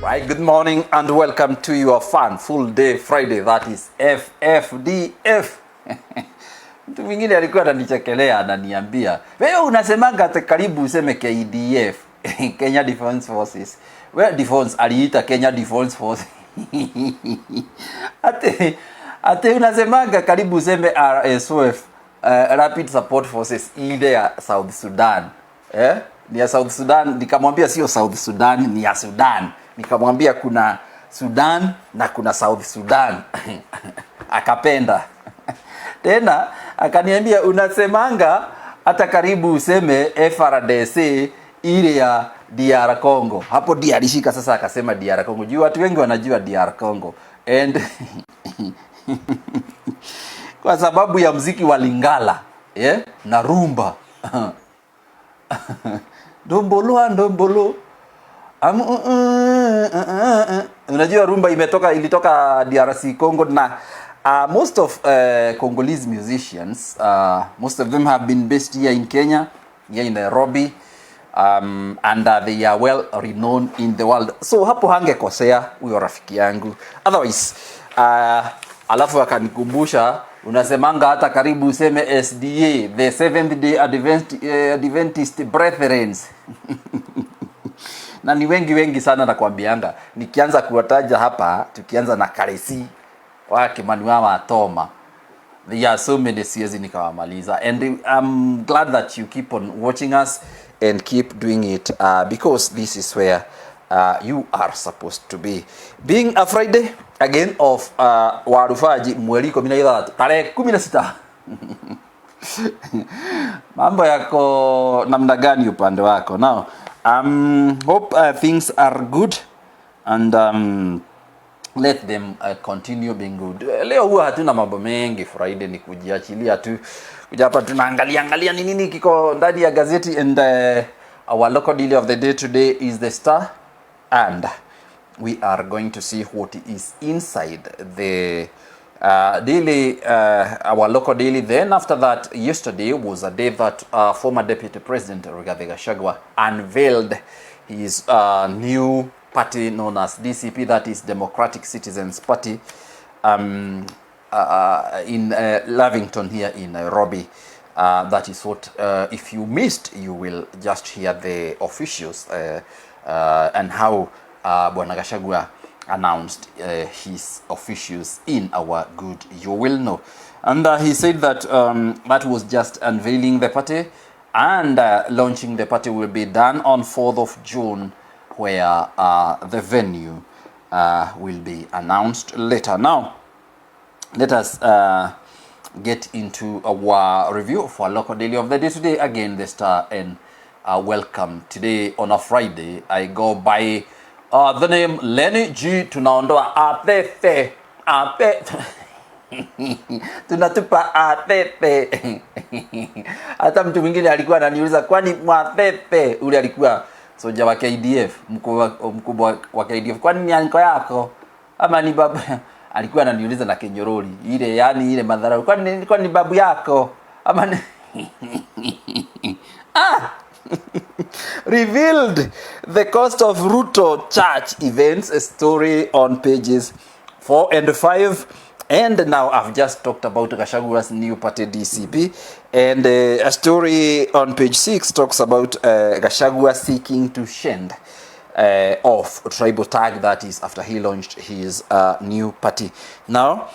Right, good morning and welcome to your fun full day Friday, that is FFDF. Mtu mwingine alikuwa ananichekelea ananiambia, wewe unasemanga karibu useme KDF, Kenya Defence Forces. Wewe defense aliita Kenya Defence Forces. Ate unasemanga karibu useme RSF, Rapid Support Forces ile ya South Sudan. Ni ya South Sudan, nikamwambia sio South Sudan, ni ya Sudan. Nikamwambia kuna Sudan na kuna South Sudan. Akapenda. Tena akaniambia unasemanga hata karibu useme FRDC ile ya DR Congo. Hapo DR shika sasa, akasema DR Congo. Juu watu wengi wanajua DR Congo. And kwa sababu ya muziki wa Lingala, na rumba. Ndombolo. Unajua rumba ilitoka DRC Congo, na most of Congolese musicians, most of them have been based here in Kenya, here in Nairobi, and they are well renowned in the world. So hapo hangekosea huyo rafiki yangu. Otherwise, alafu akanikumbusha unasemanga hata karibu useme SDA, the Seventh Day Adventist Brethren. Na ni wengi sana nakwambianga, nikianza kuwataja hapa, tukianza na Karesi wake Manuel Atoma, there are so many siezi nikawamaliza. And I'm glad that you keep on watching us and keep doing it, because this is where you are supposed to be. Being a Friday again of Warufaji mweri 13 tarehe 16. Mambo yako namna gani upande wako? Now hope things are good, and let them continue being good. Leo huwa hatuna mambo mengi Friday, ni kujiachilia tu. Kuja hapa tunaangalia nini kiko ndani ya gazeti. And our local daily of the day today is the Star, and we are going to see what is inside the daily, our local daily. Then after that, yesterday was a day that former Deputy President Rigathi Gachagua unveiled his new party known as DCP, that is Democratic Citizens Party, in Lavington here in Nairobi. That is what, if you missed, you will just hear the officials and how Bwana Gachagua announced his officials in our good, you will know. And he said that that was just unveiling the party, and launching the party will be done on 4th of June, where the venue will be announced later. Now, let us get into our review of our local daily of the day today. Again, the Star, and welcome. Today on a Friday, I go by the name Lenny G. Tunaondoa atete. Tunatupa atete. Hata mtu mwingine alikuwa ananiuliza kwani mwatete ule alikuwa soja wa KDF, mkubwa wa KDF, kwani ni anko yako ama ni babu? Alikuwa ananiuliza na kenyoroli ile, yani ile madhara, kwani ni babu yako ama ni... Revealed the cost of Ruto church events, a story on pages 4 and 5. And now I've just talked about Gashagua's new party DCP, and a story on page 6 talks about Gachagua seeking to shed off tribal tag, that is after he launched his new party. Now,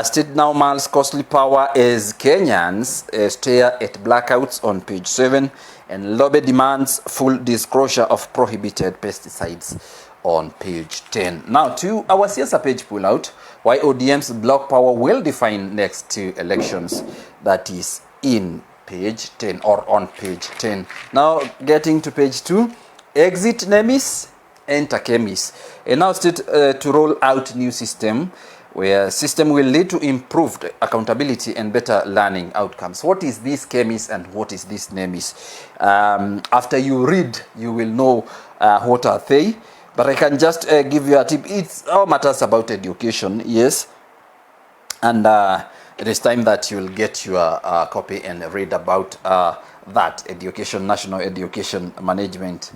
State now mans costly power as Kenyans stare at blackouts on page 7, and lobby demands full disclosure of prohibited pesticides on page 10. Now to our Siasa page pull out, why ODM's block power will define next two elections, that is in page 10 or on page 10. Now getting to page 2, exit Nemis, enter Kemis. And now state to roll out new system, where system will lead to improved accountability and better learning outcomes. What is this Kemis and what is this Nemis? After you read, you will know what are they. But I can just give you a tip. It's all matters about education, yes. And it is time that you'll get your copy and read about that education, national education management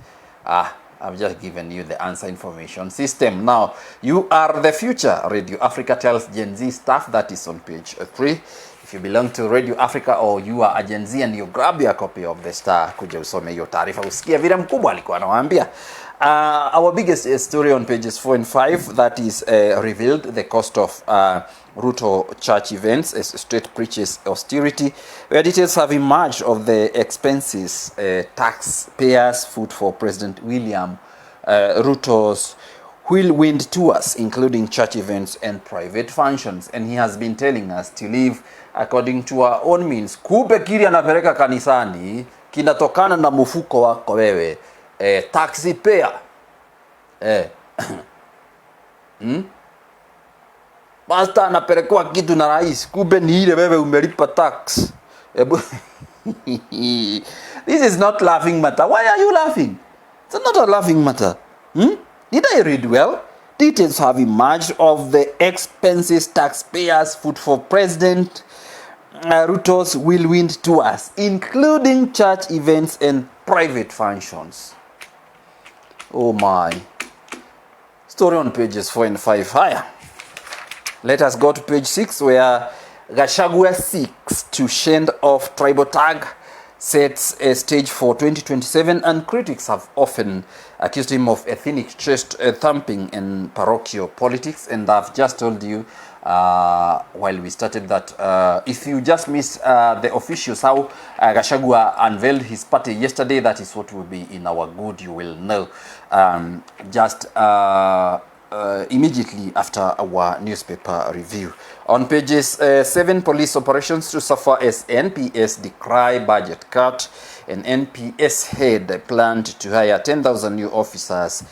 I've just given you the answer information system. Now, you are the future. Radio Africa tells Gen Z staff. That is on page 3. If you belong to Radio Africa or you are a Gen Z and you grab your copy of the Star, kuja usome hiyo taarifa usikie vile mkubwa alikuwa anawaambia. Our biggest story on pages 4 and 5, that is revealed the cost of Ruto church events as state preaches austerity, where details have emerged of the expenses taxpayers foot for President William Ruto's whirlwind tours, including church events and private functions. And he has been telling us to live according to our own means. Kumbe kile anapeleka kanisani kinatokana na mfuko wako wewe, taxpayer. Basta anapelekwa kitu na rais, kumbe ni ile wewe umelipa tax. This is not laughing matter. Why are you laughing? It's not a laughing matter. Did I read well? Details have emerged of the expenses taxpayers foot for President Ruto's whirlwind tours, including church events and private functions. Oh my. Story on pages 4 and 5 higher. Let us go to page 6, where Gachagua seeks to shed off tribal tag, sets a stage for 2027, and critics have often accused him of ethnic chest thumping and parochial politics. And I've just told you while we started that if you just miss the officials, how Gachagua unveiled his party yesterday, that is what will be in our good, you will know immediately after our newspaper review. On pages 7, police operations to suffer as NPS decry budget cut, and NPS head planned to hire 10,000 new officers,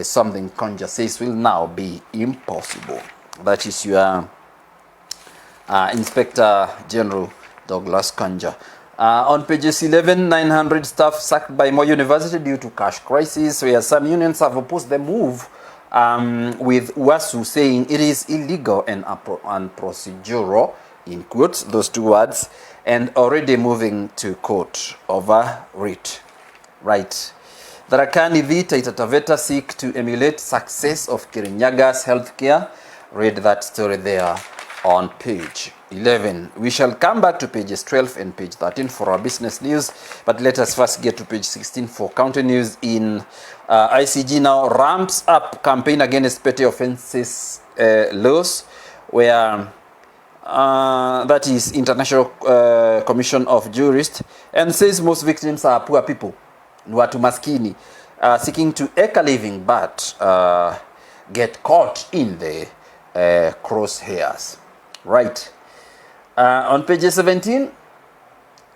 something Konja says will now be impossible. That is your Inspector General Douglas Kanja. On pages 11, 900 staff sacked by Moi University due to cash crisis, where some unions have opposed the move, with WASU saying it is illegal and procedural, in quotes, those two words, and already moving to court over it. Right. Tharaka Nithi, Taita Taveta seek to emulate success of Kirinyagas healthcare. Read that story there on page 11. We shall come back to pages 12 and page 13 for our business news, but let us first get to page 16 for county news. In ICG now ramps up campaign against petty offences laws, where that is International Commission of Jurists, and says most victims are poor people, watu maskini, seeking to eke a living but get caught in the crosshairs. Right. On page 17,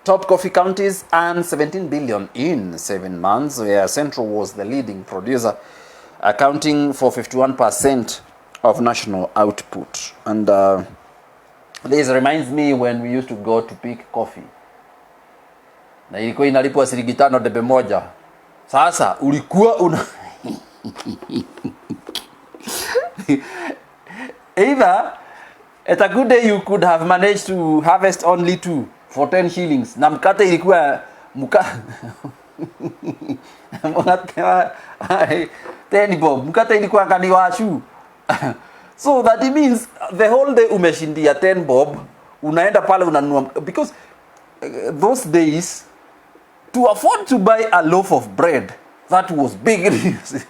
top coffee counties earned 17 billion in 7 months, where Central was the leading producer, accounting for 51% of national output. And this reminds me when we used to go to pick coffee. Na ilikuwa inalipwa shilingi 5 debe moja. Sasa ulikuwa una either at a good day you could have managed to harvest only 2 for 10 shillings. Na mkate ilikuwa mkate 10 bob. Mkate ilikuwa kani washu. So that it means the whole day umeshindia 10 bob, unaenda pale unanunua, because those days to afford to buy a loaf of bread, that was big news.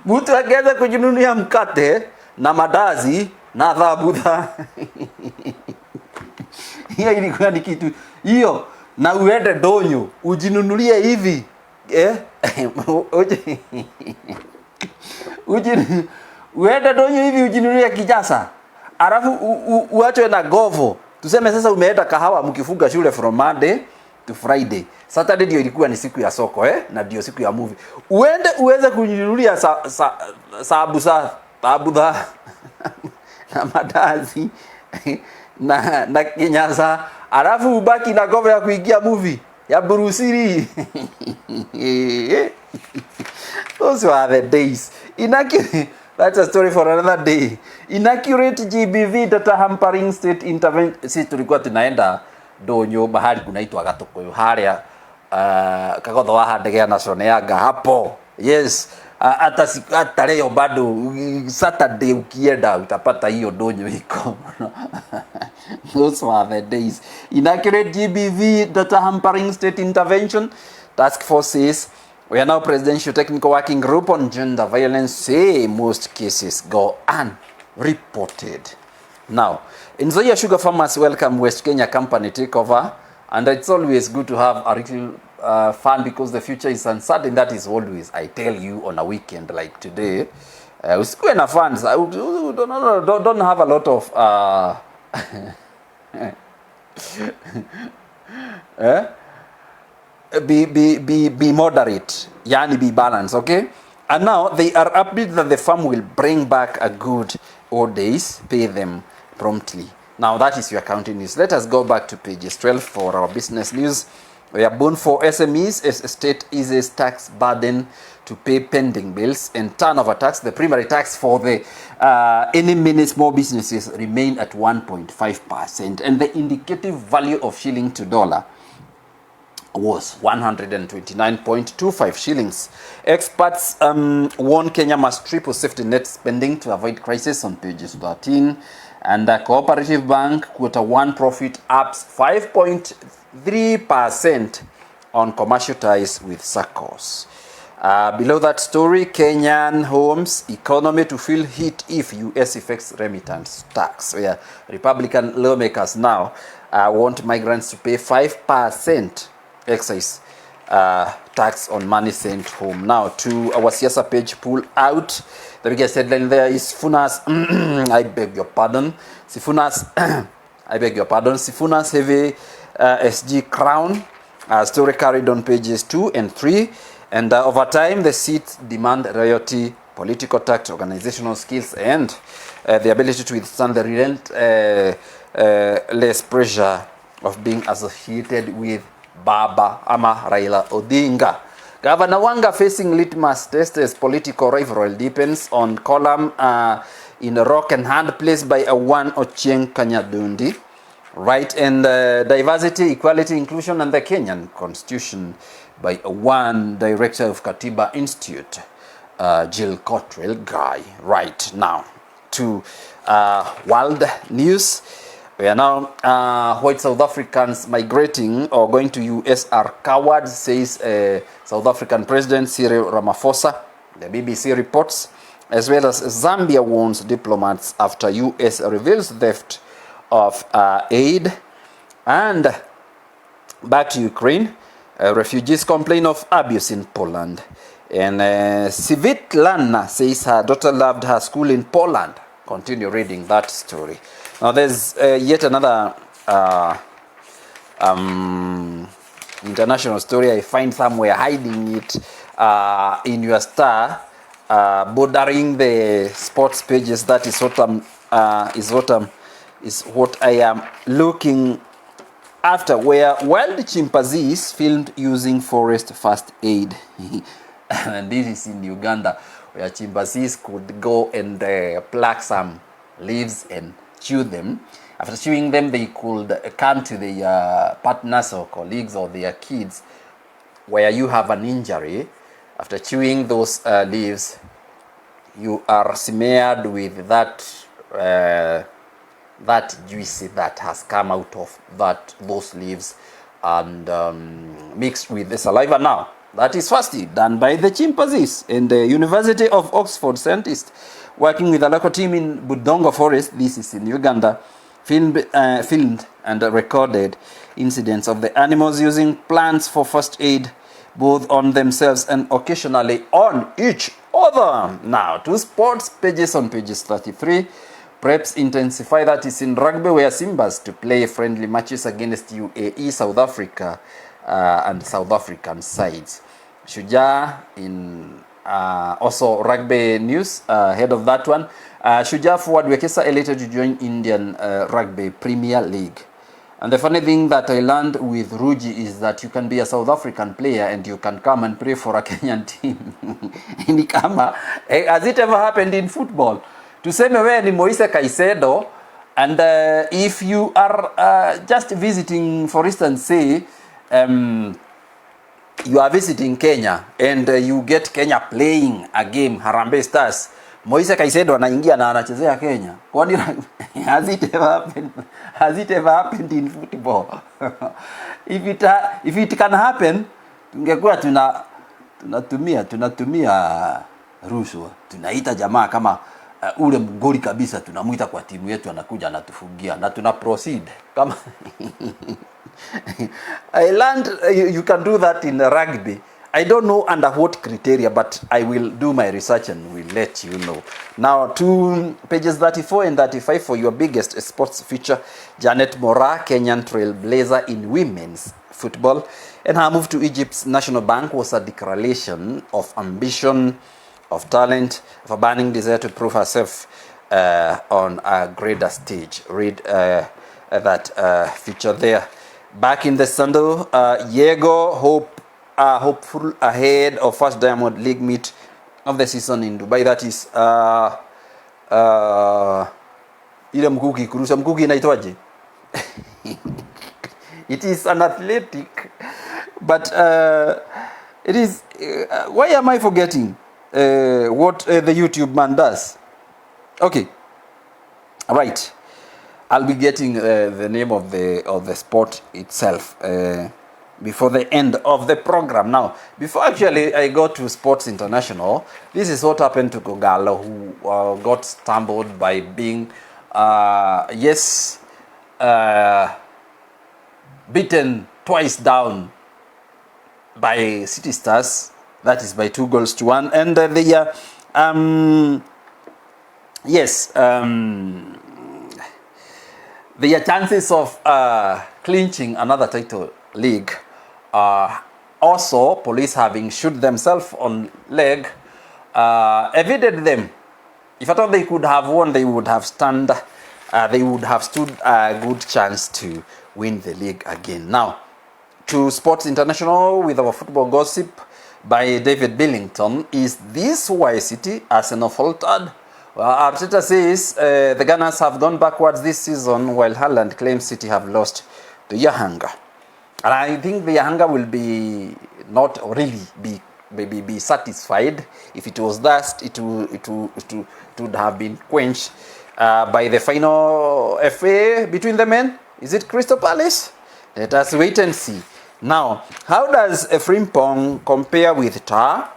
Mtu angeweza kujinunulia mkate na madazi na dhabudha. Hiyo ilikuwa ni kitu. Hiyo na uende donyo ujinunulie hivi. Uende donyo hivi ujinunulie kijasa. Alafu uachwe na govo. Tuseme sasa umeenda kahawa mkifunga shule from Monday to Friday. Saturday ndio ilikuwa ni siku ya soko na ndio siku ya movie. Uende uweze kujinunulia tabudha na madazi na kinyasa, alafu ubaki na govo ya kuingia movie ya Bruce Lee. Those were the days. That's a story for another day. Inaccurate GBV data hampering state intervention. Sisi tulikuwa tunaenda donyo bahari kunaitwa Gatokoyo haria kagodho wa ndege ya National Yanga hapo. Yes, hata leo bado Saturday ukienda utapata hiyo donyo iko. Those were the days. Inaccurate GBV data hampering state intervention. Task force says we are now presidential technical working group on gender violence. Say most cases go unreported. Now, Nzoia Sugar Farmers welcome West Kenya company takeover, and it's always good to have a little fun because the future is uncertain. That is always, I tell you, on a weekend like today. Usikuwe na fans. Don't have a lot of be moderate, yani be balanced, okay? And now they are upbeat that the farm will bring back a good old days, pay them promptly. Now that is your accounting news. Let us go back to pages 12 for our business news. We are born for SMEs as state eases tax burden to pay pending bills and turnover tax. The primary tax for the any many small businesses remain at 1.5%, and the indicative value of shilling to dollar was 129.25 shillings. Experts warn Kenya must triple safety net spending to avoid crisis on pages 13. And the Cooperative Bank Q1 profit ups 5.3% on commercial ties with SACCOs. Below that story, Kenyan homes economy to feel hit if US effects remittance tax. Where Republican lawmakers now want migrants to pay 5% excise tax on money sent home. Now to our Siasa page, pull out. The biggest headline there is Sifunas I beg your pardon. Sifunas I beg your pardon. Sifunas heavy SG crown. Story carried on pages 2 and 3. And over time, the seats demand royalty, political tact, organizational skills, and the ability to withstand the relentless pressure of being associated with Baba ama Raila Odinga. Governor Wanga facing litmus test as political rivalry deepens on column in a rock and hand placed by a one Ochieng Kanyadundi. Right and diversity, equality, inclusion, and the Kenyan Constitution by a one director of Katiba Institute, Jill Cottrell Guy. Right now to world news. We are now white South Africans migrating or going to US are cowards, says South African President Cyril Ramaphosa. The BBC reports, as well as Zambia warns diplomats after US reveals theft of aid. And back to Ukraine, refugees complain of abuse in Poland. And Svitlana says her daughter loved her school in Poland. Continue reading that story. Now there's yet another international story. I find somewhere hiding it in your star, bordering the sports pages. That is what I am looking after. Where wild chimpanzees filmed using forest first aid, and this is in Uganda, where chimpanzees could go and pluck some leaves and chew them. After chewing them, they could come to their partners or colleagues or their kids where you have an injury. After chewing those leaves, you are smeared with that juice that has come out of those leaves and mixed with the saliva. Now that is firstly done by the chimpanzees, and the University of Oxford scientists working with a local team in Budongo Forest, this is in Uganda, filmed and recorded incidents of the animals using plants for first aid, both on themselves and occasionally on each other. Now, to sports pages on pages 33. Preps intensify, that is in rugby, where Simbas to play friendly matches against UAE, South Africa, and South African sides. Shujaa in also rugby news, ahead of that one. Shujaa forward Wekesa elated to join Indian Rugby Premier League. And the funny thing that I learned with Ruji is that you can be a South African player and you can come and play for a Kenyan team. Has it ever happened in football? Tuseme wewe ni Moise Caicedo, and if you are just visiting, for instance, say you are visiting Kenya and you get Kenya playing a game, Harambee Stars, Moise Caicedo anaingia na anachezea Kenya. Kwani has it ever happened in football? If it can happen, tungekuwa tunatumia rushwa. Tunaita jamaa kama ule mgoli kabisa, tunamuita kwa timu yetu, anakuja anatufungia na tuna proceed kama I learned you can do that in rugby. I don't know under what criteria, but I will do my research and will let you know. Now to pages 34 and 35 for your biggest sports feature. Janet Mora, Kenyan trailblazer in women's football, and her move to Egypt's National Bank was a declaration of ambition, of talent, of a burning desire to prove herself on a greater stage. Read that feature there. Back in the Sunday, Yego hopeful ahead of first Diamond League meet of the season in Dubai. That is ile mkuki kurusha mkuki inaitwaje? It is an athletic, but it is why am I forgetting what the YouTube man does? Okay, right, I'll be getting the name of the sport itself before the end of the program. Now, before actually I go to Sports International, this is what happened to Kogalo, who got stumbled by being beaten twice down by City Stars. That is by 2-1, and their chances of clinching another title league, also police having shoot themselves on leg, evaded them. If at all they could have won, they would have stood a good chance to win the league again. Now to Sports International with our football gossip by David Billington. Is this why City Arsenal faltered? Well, Arteta says the Gunners have gone backwards this season, while Haaland claims City have lost to Yahanga. And I think the Yahanga will be not really be satisfied. If it was that, it would have been quenched by the final FA between the men. Is it Crystal Palace? Let us wait and see. Now, how does Frimpong compare with Tar?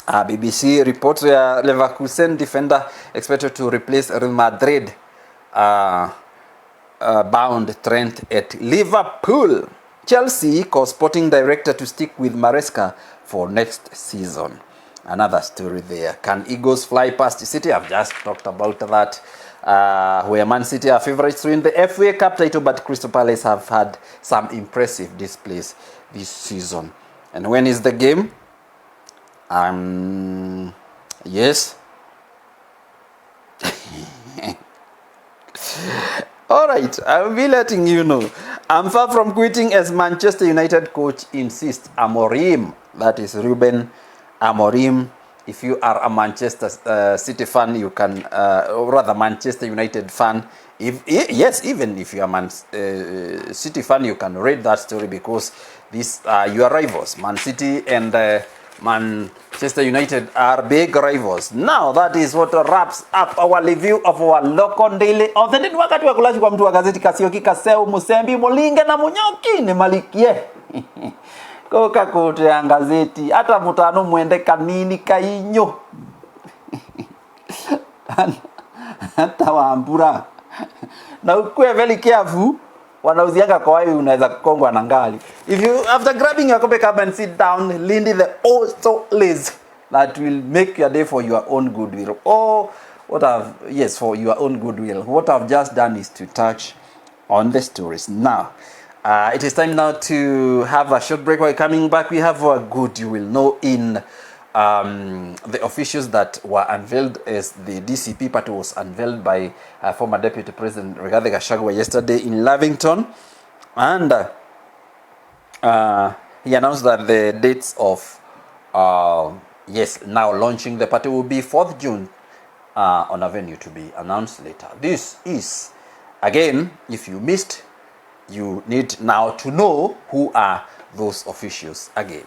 BBC reports Leverkusen defender expected to replace Real Madrid bound Trent at Liverpool. Chelsea calls sporting director to stick with Maresca for next season. Another story there. Can Eagles fly past City? I've just talked about that. Where Man City are favourites to win the FA Cup title, but Crystal Palace have had some impressive displays this season. And when is the game? Yes. Alright, I'll be letting you know. I'm far from quitting as Manchester United coach insists. Amorim, that is Ruben Amorim. If you are a Manchester City fan, you can, or rather Manchester United fan, even if you are Man City fan, you can read that story, because these are your rivals. Man City and Manchester United are big rivals. Now that is what wraps up our review of our local daily authentic. Wakati wa kulaji kwa mtu wa gazeti Kasioki Kaseu Musembi Molinga na Munyoki ni Malikie koka kote ya gazeti hata mutano muende kanini kainyo hata waambura na ukue very careful. Wanauzianga kwa wapi unaweza kukongwa na ngali. If you after grabbing your copy cup and sit down, Lindy the also lazy that will make your day for your own goodwill. Oh, for your own goodwill. What I've just done is to touch on the stories. Now, it is time now to have a short break. While coming back, we have a good you will know in the officials that were unveiled as the DCP party was unveiled by former Deputy President Rigathi Gachagua yesterday in Lavington, and he announced that the dates of now launching the party will be 4th June on a venue to be announced later. This is, again, if you missed, you need now to know who are those officials again.